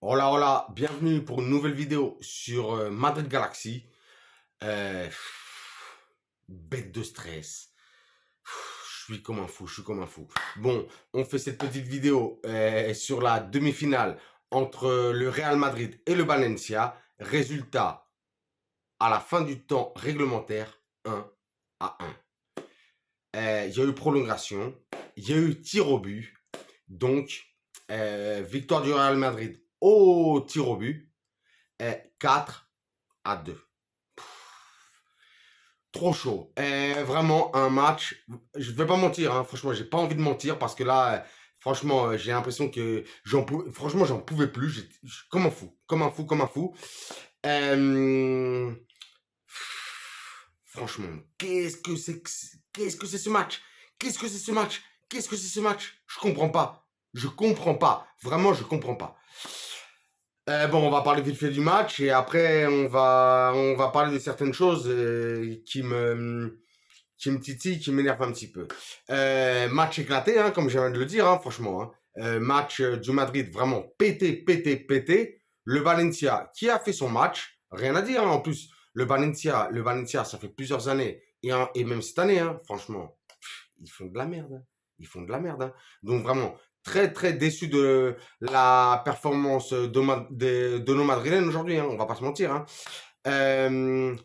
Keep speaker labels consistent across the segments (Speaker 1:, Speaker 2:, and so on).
Speaker 1: Hola, hola, bienvenue pour une nouvelle vidéo sur Madrid Galaxy. Bête de stress. Je suis comme un fou, je suis comme un fou. Bon, on fait cette petite vidéo sur la demi-finale entre le Real Madrid et le Valencia. Résultat, à la fin du temps réglementaire, 1-1. Il y a eu prolongation, il y a eu tir au but. Donc, victoire du Real Madrid au tir au but. 4-2. Trop chaud. Vraiment un match. Je vais pas mentir, hein, franchement, j'ai pas envie de mentir parce que là, franchement, j'ai l'impression que franchement, j'en pouvais plus. Comme un fou, comme un fou, comme un fou. Euh, Franchement, qu'est-ce que c'est ce match? Qu'est-ce que c'est ce match? Qu'est-ce que c'est ce match? Je comprends pas. Je comprends pas. Vraiment, je comprends pas. Bon, on va parler vite fait du match et après on va parler de certaines choses qui me titillent, qui m'énervent un petit peu. Match éclaté, hein, comme je viens de le dire, hein, franchement. Hein. Match du Madrid vraiment pété, pété, pété. Le Valencia qui a fait son match, rien à dire. Hein, en plus, le Valencia, ça fait plusieurs années et même cette année, hein, franchement, ils font de la merde. Hein. Ils font de la merde. Hein. Donc vraiment, très très déçu de la performance de nos Madrilènes aujourd'hui. Hein, on va pas se mentir. Hein. Euh,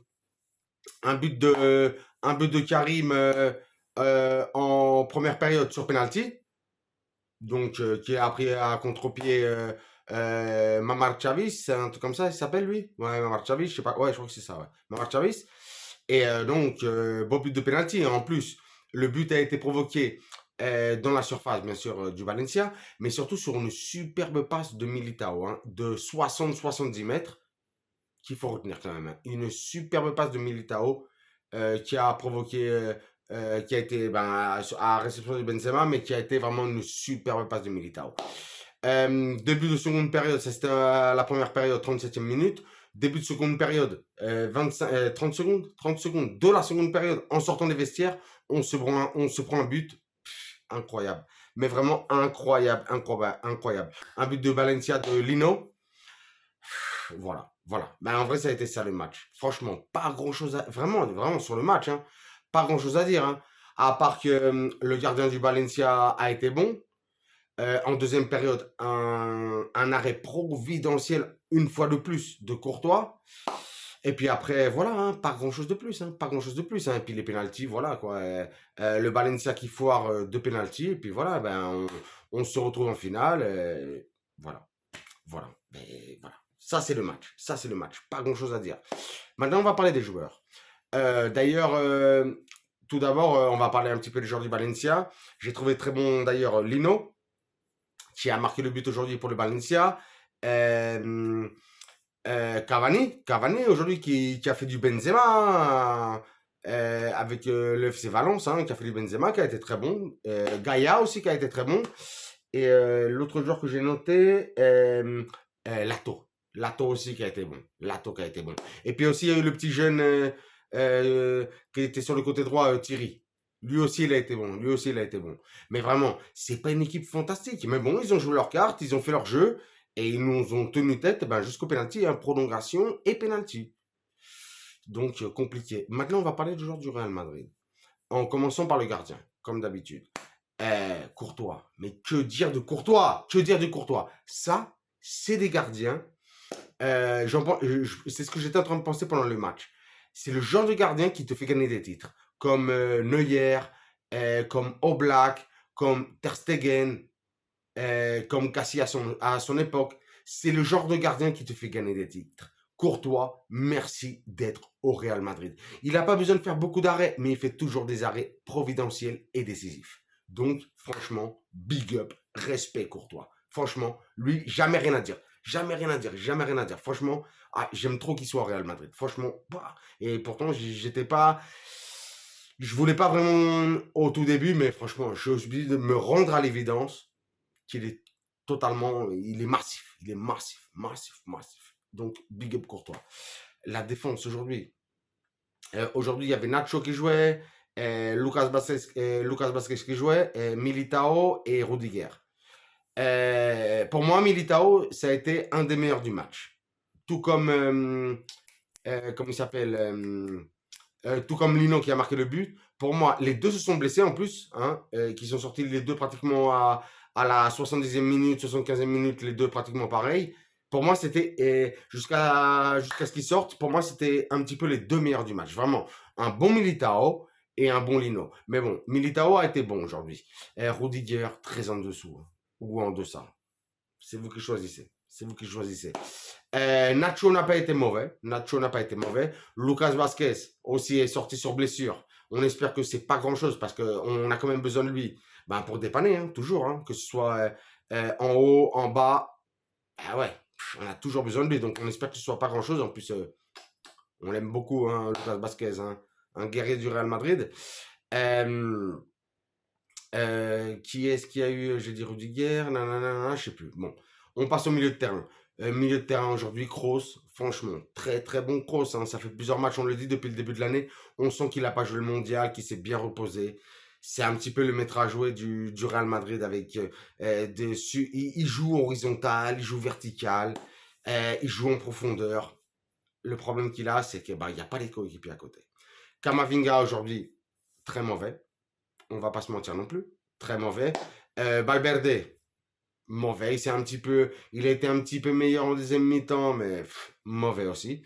Speaker 1: un but de Karim en première période sur penalty. Donc qui a pris à contre-pied Mamar Chavis, c'est un truc comme ça, il s'appelle lui. Ouais, Mamar Chavis, je sais pas. Ouais, je crois que c'est ça. Ouais. Mamar Chavis. Et donc, beau but de penalty. En plus, le but a été provoqué dans la surface, bien sûr, du Valencia, mais surtout sur une superbe passe de Militao, hein, de 60-70 mètres, qu'il faut retenir quand même. Hein. Une superbe passe de Militao qui a provoqué, qui a été à réception de Benzema, mais qui a été vraiment une superbe passe de Militao. Début de seconde période, ça c'était la première période, 37e minute. Début de seconde période, 30 secondes de la seconde période, en sortant des vestiaires, on se prend un but incroyable. Mais vraiment incroyable, incroyable, incroyable. Un but de Valencia de Lino. Voilà, voilà. Ben, en vrai, ça a été ça le match. Franchement, pas grand chose à... Vraiment, vraiment sur le match, hein, pas grand chose à dire. Hein, à part que le gardien du Valencia a été bon. En deuxième période, un arrêt providentiel une fois de plus de Courtois. Et puis après, voilà, hein, pas grand chose de plus, hein, pas grand chose de plus. Hein. Et puis les pénaltys, voilà quoi. Le Valencia qui foire deux pénaltys, et puis voilà, ben on se retrouve en finale. Voilà, voilà, mais voilà. Ça c'est le match, ça c'est le match. Pas grand chose à dire. Maintenant, on va parler des joueurs. D'ailleurs, tout d'abord, on va parler un petit peu des joueurs du Valencia. J'ai trouvé très bon d'ailleurs Lino qui a marqué le but aujourd'hui pour le Valencia. Euh, Cavani aujourd'hui qui a fait du Benzema avec le FC Valence, hein, qui a fait du Benzema, qui a été très bon. Gaïa aussi qui a été très bon. Et l'autre joueur que j'ai noté, Lato. Lato aussi qui a été bon. Lato qui a été bon. Et puis aussi, il y a eu le petit jeune qui était sur le côté droit, Thierry. Lui aussi, il a été bon. Lui aussi, il a été bon. Mais vraiment, c'est pas une équipe fantastique. Mais bon, ils ont joué leur carte, ils ont fait leur jeu. Et ils nous ont tenu tête jusqu'au penalty, hein, prolongation et penalty. Donc, compliqué. Maintenant, on va parler du joueur du Real Madrid. En commençant par le gardien, comme d'habitude. Courtois. Mais que dire de Courtois? Que dire de Courtois? Ça, c'est des gardiens. C'est ce que j'étais en train de penser pendant le match. C'est le genre de gardien qui te fait gagner des titres. Comme Neuer, comme Oblak, comme Ter Stegen, comme Cassie à son époque. C'est le genre de gardien qui te fait gagner des titres. Courtois, merci d'être au Real Madrid. Il n'a pas besoin de faire beaucoup d'arrêts, mais il fait toujours des arrêts providentiels et décisifs. Donc, franchement, big up, respect Courtois. Franchement, lui, jamais rien à dire. Jamais rien à dire, jamais rien à dire. Franchement, j'aime trop qu'il soit au Real Madrid. Franchement, bah. Et pourtant, j'étais pas... Je voulais pas vraiment au tout début, mais franchement, je suis obligé de me rendre à l'évidence qu'il est totalement, il est massif, massif, massif. Donc, big up Courtois. La défense aujourd'hui, il y avait Nacho qui jouait, Lucas Vázquez qui jouait, Militao et Rudiger. Pour moi, Militao, ça a été un des meilleurs du match. Tout comme, comment il s'appelle tout comme Lino qui a marqué le but. Pour moi, les deux se sont blessés en plus, hein, qui sont sortis les deux pratiquement à la 70e minute, 75e minute, les deux pratiquement pareils. Pour moi, c'était, jusqu'à ce qu'ils sortent, pour moi, c'était un petit peu les deux meilleurs du match. Vraiment, un bon Militao et un bon Lino. Mais bon, Militao a été bon aujourd'hui. Rudiger, très en dessous, hein, ou en deçà. C'est vous qui choisissez. C'est vous qui choisissez. Nacho n'a pas été mauvais. Nacho n'a pas été mauvais. Lucas Vasquez aussi est sorti sur blessure. On espère que c'est pas grand chose parce qu'on a quand même besoin de lui ben, pour dépanner, hein, toujours. Hein, que ce soit en haut, en bas. Ah ouais, on a toujours besoin de lui. Donc on espère que ce soit pas grand chose. En plus, on l'aime beaucoup, hein, Lucas Vasquez, hein, un guerrier du Real Madrid. Euh, qui est-ce qui a eu, j'ai dit Rudiger, nanana, je sais plus. Bon, on passe au milieu de terrain. Milieu de terrain aujourd'hui, Kroos, franchement, très très bon Kroos. Hein. Ça fait plusieurs matchs, on le dit depuis le début de l'année. On sent qu'il n'a pas joué le mondial, qu'il s'est bien reposé. C'est un petit peu le maître à jouer du Real Madrid avec il joue horizontal, il joue vertical, il joue en profondeur. Le problème qu'il a, c'est qu'il n'y a pas les coéquipiers à côté. Kamavinga aujourd'hui, très mauvais. On va pas se mentir non plus. Très mauvais. Valverde, mauvais. Il a été un petit peu meilleur en deuxième mi-temps, mais mauvais aussi.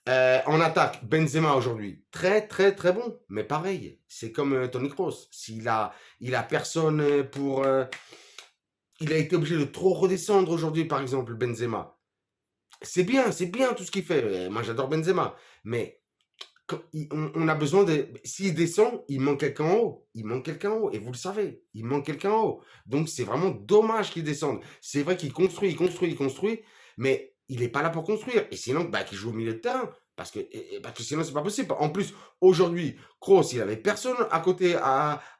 Speaker 1: En attaque, Benzema aujourd'hui, très très très bon, mais pareil, c'est comme Toni Kroos. Il a personne pour. Il a été obligé de trop redescendre aujourd'hui, par exemple, Benzema. C'est bien tout ce qu'il fait. Moi, j'adore Benzema, mais on a besoin de. S'il descend, il manque quelqu'un en haut. Il manque quelqu'un en haut. Et vous le savez, il manque quelqu'un en haut. Donc c'est vraiment dommage qu'il descende. C'est vrai qu'il construit, mais il n'est pas là pour construire. Et sinon, bah, qu'il joue au milieu de terrain. Parce que sinon, c'est pas possible. En plus, aujourd'hui, Kroos, il avait personne à côté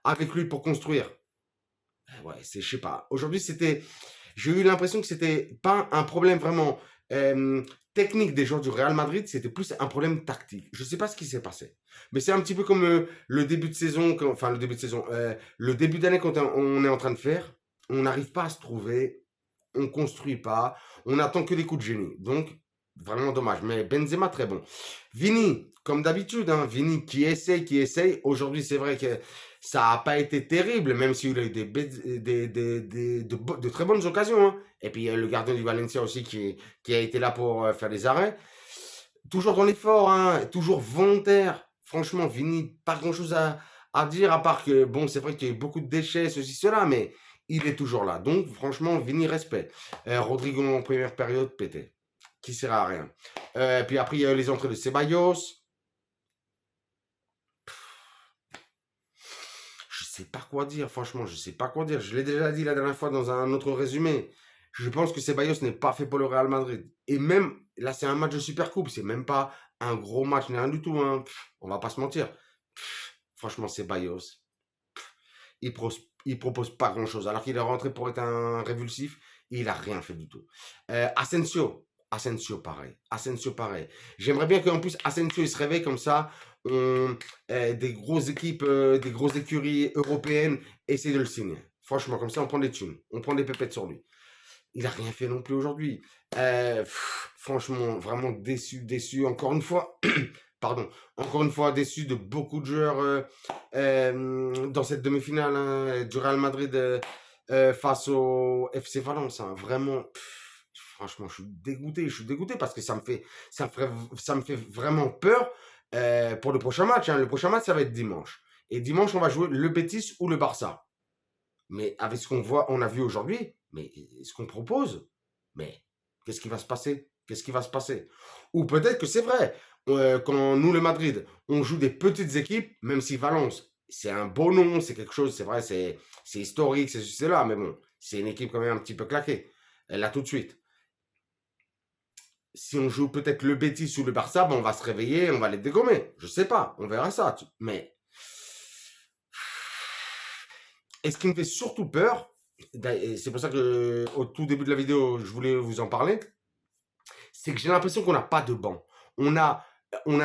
Speaker 1: avec lui pour construire. Ouais, je sais pas. Aujourd'hui, j'ai eu l'impression que c'était pas un problème vraiment technique des joueurs du Real Madrid, c'était plus un problème tactique. Je sais pas ce qui s'est passé. Mais c'est un petit peu comme le début de saison, enfin le début de saison, le début d'année quand on est en train de faire, on n'arrive pas à se trouver, on construit pas, on attend que des coups de génie. Donc, vraiment dommage. Mais Benzema, très bon. Vini, comme d'habitude, hein, Vini qui essaye. Aujourd'hui, c'est vrai que ça n'a pas été terrible, même s'il a eu de très bonnes occasions. Hein. Et puis, le gardien du Valencia aussi qui a été là pour faire des arrêts. Toujours dans l'effort, hein, toujours volontaire. Franchement, Vini, pas grand-chose à dire, à part que, bon, c'est vrai qu'il y a eu beaucoup de déchets, ceci, cela, mais il est toujours là. Donc, franchement, Vini, respect. Rodrigo en première période, pété. Qui sert à rien. Puis après, il y a eu les entrées de Ceballos. Je sais pas quoi dire, franchement, je sais pas quoi dire. Je l'ai déjà dit la dernière fois dans un autre résumé. Je pense que Ceballos n'est pas fait pour le Real Madrid. Et même, là, c'est un match de Supercoupe. C'est même pas un gros match, ni rien du tout. Hein. On va pas se mentir. Franchement, Ceballos, il, il propose pas grand-chose. Alors qu'il est rentré pour être un révulsif, il a rien fait du tout. Asensio, pareil. Asensio, pareil. J'aimerais bien qu'en plus, Asensio, il se réveille comme ça. Des grosses équipes, des grosses écuries européennes essaient de le signer. Franchement, comme ça, on prend des thunes. On prend des pépettes sur lui. Il a rien fait non plus aujourd'hui. Franchement, vraiment déçu. Encore une fois, pardon. Encore une fois, déçu de beaucoup de joueurs dans cette demi-finale hein, du Real Madrid face au FC Valence. Hein. Vraiment, franchement, je suis dégoûté parce que ça me fait vraiment peur pour le prochain match. Hein. Le prochain match, ça va être dimanche. Et dimanche, on va jouer le Betis ou le Barça. Mais avec ce qu'on voit, on a vu aujourd'hui, mais ce qu'on propose, mais qu'est-ce qui va se passer? Qu'est-ce qui va se passer? Ou peut-être que c'est vrai, quand nous, le Madrid, on joue des petites équipes, même si Valence, c'est un beau nom, c'est quelque chose, c'est vrai, c'est historique, c'est là, mais bon, c'est une équipe quand même un petit peu claquée. Là, tout de suite. Si on joue peut-être le Betis ou le Barça, ben on va se réveiller, on va les dégommer. Je sais pas, on verra ça. Mais et ce qui me fait surtout peur, et c'est pour ça que au tout début de la vidéo, je voulais vous en parler, c'est que j'ai l'impression qu'on n'a pas de banc. On a on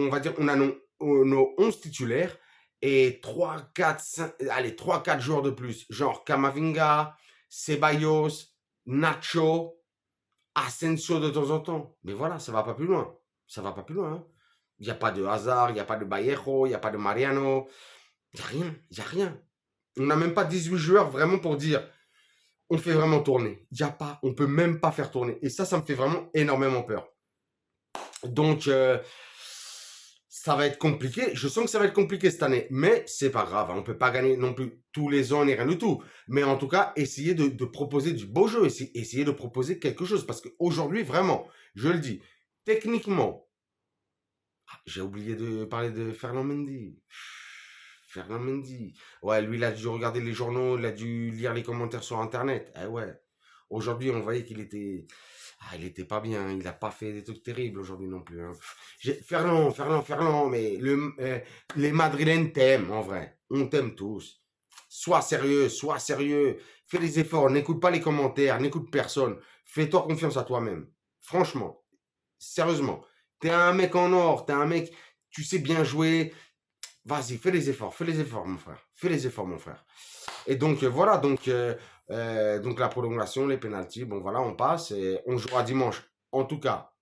Speaker 1: va dire, on a nos 11 titulaires et 3, 4, 5, allez, 3, 4 joueurs de plus, genre Kamavinga, Ceballos, Nacho, Asensio de temps en temps. Mais voilà, ça va pas plus loin. Ça va pas plus loin. Hein. Il n'y a pas de Hazard, il n'y a pas de Vallejo, il n'y a pas de Mariano. Il n'y a rien, il n'y a rien. On n'a même pas 18 joueurs vraiment pour dire on fait vraiment tourner. Il n'y a pas, on peut même pas faire tourner. Et ça me fait vraiment énormément peur. Donc, ça va être compliqué. Je sens que ça va être compliqué cette année, mais c'est pas grave. Hein. On peut pas gagner non plus tous les ans ni rien du tout. Mais en tout cas, essayer de proposer du beau jeu, essayer de proposer quelque chose. Parce qu'aujourd'hui, vraiment, je le dis, techniquement, j'ai oublié de parler de Ferland Mendy. Ferland Mendy. Ouais, lui, il a dû regarder les journaux, il a dû lire les commentaires sur Internet. Eh ouais. Aujourd'hui, on voyait qu'il était... Ah, il était pas bien. Il a pas fait des trucs terribles aujourd'hui non plus. Hein. Ferland, mais les Madrilènes t'aiment, en vrai. On t'aime tous. Sois sérieux. Fais des efforts. N'écoute pas les commentaires. N'écoute personne. Fais-toi confiance à toi-même. Franchement. Sérieusement. T'es un mec en or. T'es un mec... Tu sais bien jouer. Vas-y, fais les efforts, mon frère. Fais les efforts, mon frère. Et donc, voilà, donc la prolongation, les pénaltys, bon, voilà, on passe et on jouera dimanche. En tout cas,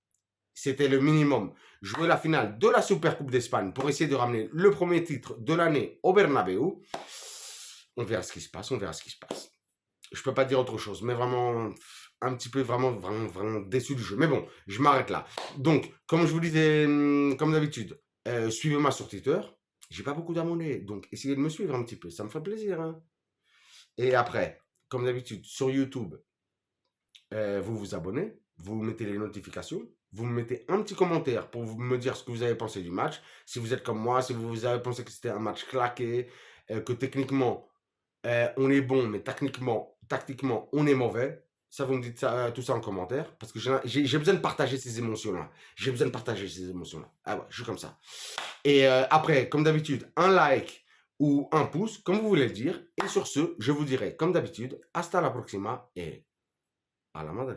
Speaker 1: c'était le minimum. Jouer la finale de la Supercoupe d'Espagne pour essayer de ramener le premier titre de l'année au Bernabeu. On verra ce qui se passe, Je peux pas dire autre chose, mais vraiment, un petit peu, vraiment déçu du jeu. Mais bon, je m'arrête là. Donc, comme je vous disais, comme d'habitude, suivez-moi sur Twitter. J'ai pas beaucoup d'abonnés, donc essayez de me suivre un petit peu, ça me fait plaisir. Hein. Et après, comme d'habitude, sur YouTube, vous vous abonnez, vous mettez les notifications, vous me mettez un petit commentaire pour me dire ce que vous avez pensé du match. Si vous êtes comme moi, si vous avez pensé que c'était un match claqué, que techniquement on est bon, mais tactiquement on est mauvais. Ça, vous me dites ça, tout ça en commentaire, parce que j'ai besoin de partager ces émotions-là. Ah ouais, je suis comme ça. Et après, comme d'habitude, un like ou un pouce, comme vous voulez le dire. Et sur ce, je vous dirai, comme d'habitude, hasta la próxima et à la madre.